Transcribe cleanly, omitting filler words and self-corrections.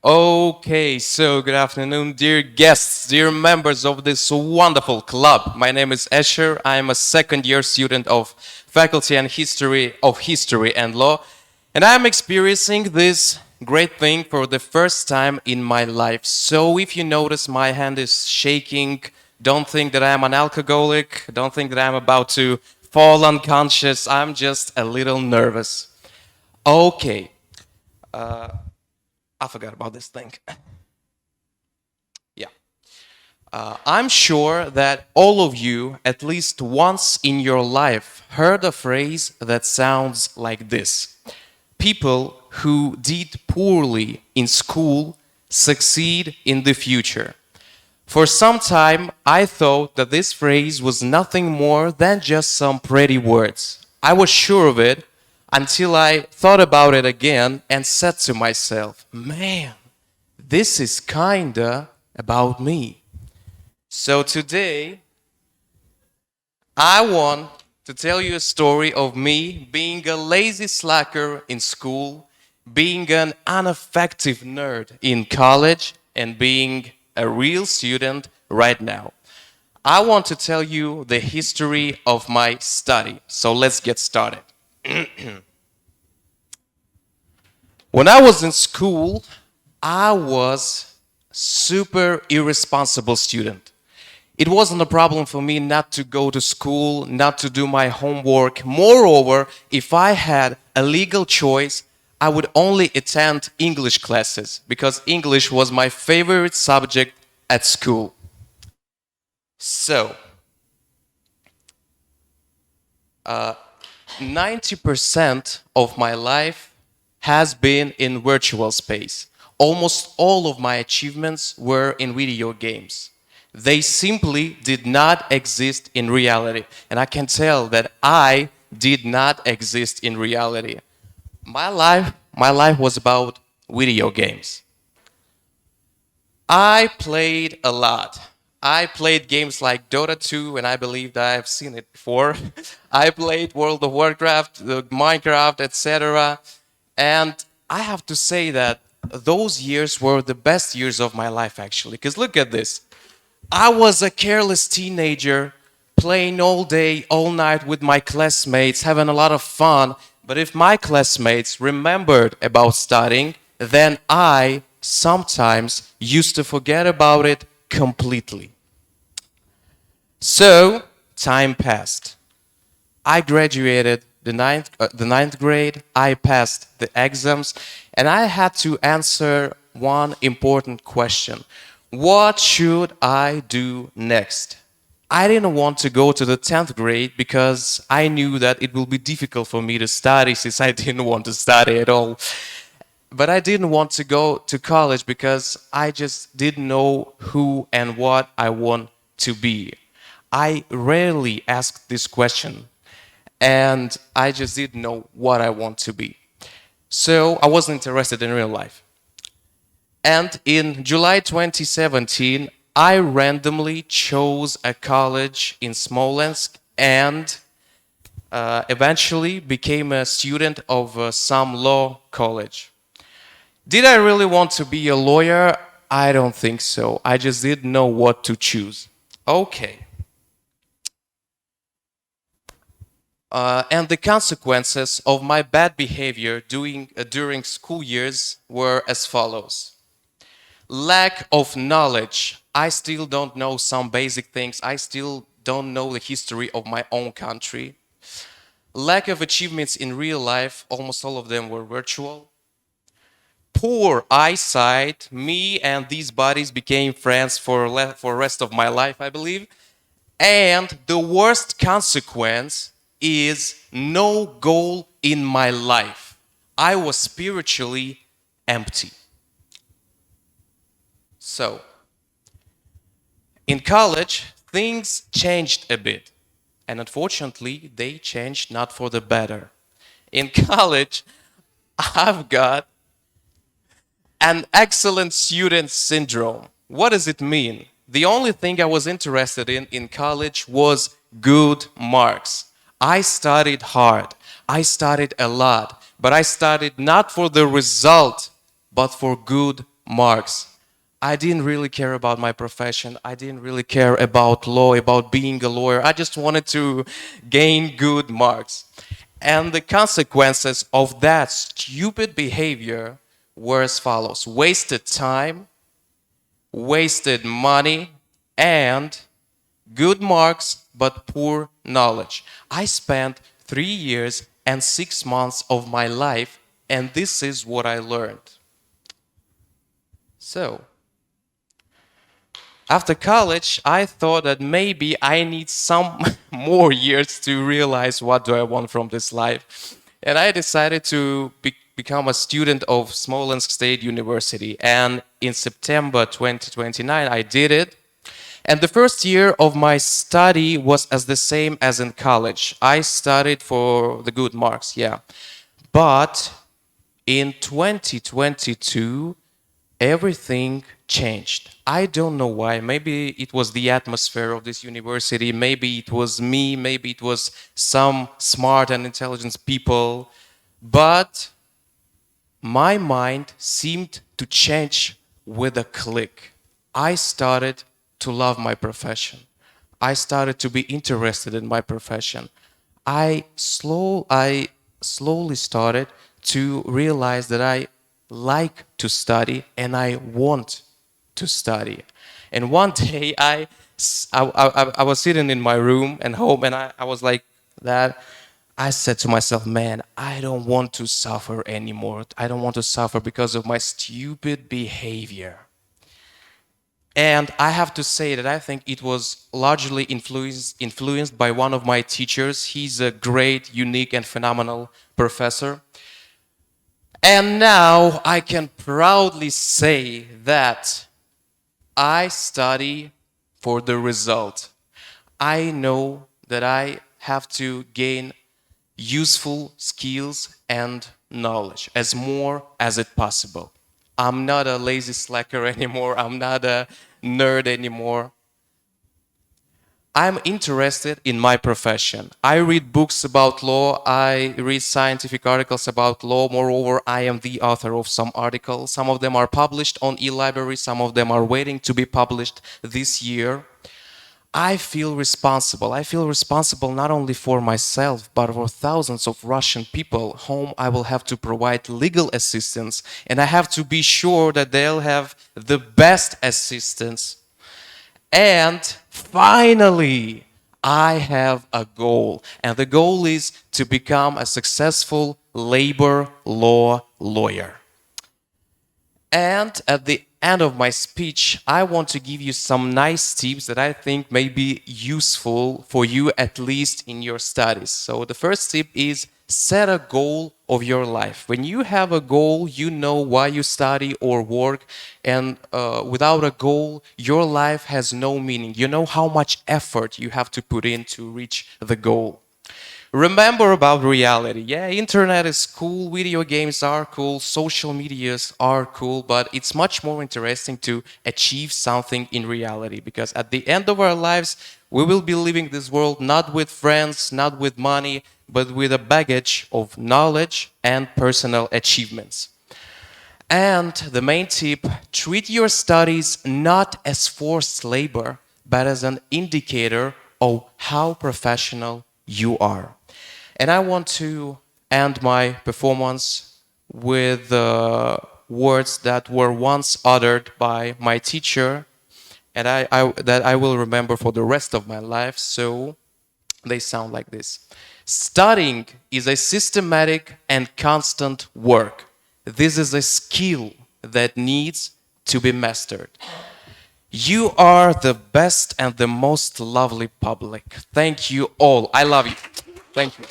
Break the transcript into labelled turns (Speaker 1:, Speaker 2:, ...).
Speaker 1: Okay, so good afternoon, dear guests, dear members of this wonderful club. My name is Ashir. I am a second-year student of Faculty and History and Law, and I am experiencing this great thing for the first time in my life. So if you notice my hand is shaking, don't think that I am an alcoholic, don't think that I'm about to fall unconscious. I'm just a little nervous. Okay, I forgot about this thing. Yeah. I'm sure that all of you, at least once in your life, heard a phrase that sounds like this: people who did poorly in school succeed in the future. For some time, I thought that this phrase was nothing more than just some pretty words. I was sure of it until I thought about it again and said to myself, man, this is kinda about me. So today, I want to tell you a story of me being a lazy slacker in school, being an ineffective nerd in college, and being a real student right now. I want to tell you the history of my study. So let's get started. When I was in school, I was super irresponsible student. It wasn't a problem for me not to go to school, not to do my homework. Moreover, if I had a legal choice, I would only attend English classes because English was my favorite subject at school. So, 90% of my life has been in virtual space. Almost all of my achievements were in video games. They simply did not exist in reality. And I can tell that I did not exist in reality. My life was about video games. I played a lot. I played games like Dota 2, and I believe that I've seen it before. I played World of Warcraft, Minecraft, etc. And I have to say that those years were the best years of my life, actually. Because look at this. I was a careless teenager playing all day, all night with my classmates, having a lot of fun. But if my classmates remembered about studying, then I sometimes used to forget about it completely. So, time passed. I graduated the ninth grade, I passed the exams, and I had to answer one important question. What should I do next? I didn't want to go to the 10th grade because I knew that it will be difficult for me to study since I didn't want to study at all. But I didn't want to go to college because I just didn't know who and what I want to be. I rarely asked this question, and I just didn't know what I want to be. So I wasn't interested in real life. And in July 2017, I randomly chose a college in Smolensk and eventually became a student of some law college. Did I really want to be a lawyer? I don't think so. I just didn't know what to choose. Okay. And the consequences of my bad behavior during school years were as follows. Lack of knowledge. I still don't know some basic things. I still don't know the history of my own country. Lack of achievements in real life. Almost all of them were virtual. Poor eyesight. Me and these buddies became friends for rest of my life, I believe. And the worst consequence is no goal in my life. I was spiritually empty. So, in college, things changed a bit. And unfortunately, they changed not for the better. In college, I've got an excellent student syndrome. What does it mean? The only thing I was interested in college was good marks. I studied hard. I studied a lot. But I studied not for the result, but for good marks. I didn't really care about my profession. I didn't really care about law, about being a lawyer. I just wanted to gain good marks. And the consequences of that stupid behavior were as follows: wasted time, wasted money, and good marks but poor knowledge. I spent 3 years and 6 months of my life, and this is what I learned. So, after college, I thought that maybe I need some more years to realize what do I want from this life. And I decided to become a student of Smolensk State University. And in September 2029, I did it. And the first year of my study was as the same as in college. I studied for the good marks, yeah. But in 2022, everything changed. I don't know why. Maybe it was the atmosphere of this university. Maybe it was me. Maybe it was some smart and intelligent people. But my mind seemed to change with a click. I started to love my profession. I started to be interested in my profession. I slowly started to realize that I like to study and I want to study. And one day I was sitting in my room and home, and I was like that. I said to myself, man, I don't want to suffer anymore. I don't want to suffer because of my stupid behavior. And I have to say that I think it was largely influenced by one of my teachers. He's a great, unique, and phenomenal professor. And now I can proudly say that I study for the result. I know that I have to gain useful skills and knowledge as more as it possible. I'm not a lazy slacker anymore. I'm not a nerd anymore. I'm interested in my profession. I read books about law. I read scientific articles about law. Moreover, I am the author of some articles. Some of them are published on e-library. Some of them are waiting to be published this year. I feel responsible. I feel responsible not only for myself, but for thousands of Russian people whom I will have to provide legal assistance. And I have to be sure that they'll have the best assistance. And finally, I have a goal. And the goal is to become a successful labor law lawyer. And at the end of my speech, I want to give you some nice tips that I think may be useful for you, at least in your studies. So the first tip is set a goal of your life. When you have a goal, you know why you study or work, and without a goal, your life has no meaning. You know how much effort you have to put in to reach the goal. Remember about reality. Yeah, internet is cool, video games are cool, social medias are cool, but it's much more interesting to achieve something in reality, because at the end of our lives, we will be leaving this world not with friends, not with money, but with a baggage of knowledge and personal achievements. And the main tip, treat your studies not as forced labor, but as an indicator of how professional you are. And I want to end my performance with words that were once uttered by my teacher, and that I will remember for the rest of my life. So they sound like this: studying is a systematic and constant work. This is a skill that needs to be mastered. You are the best and the most lovely public. Thank you all. I love you. Thank you.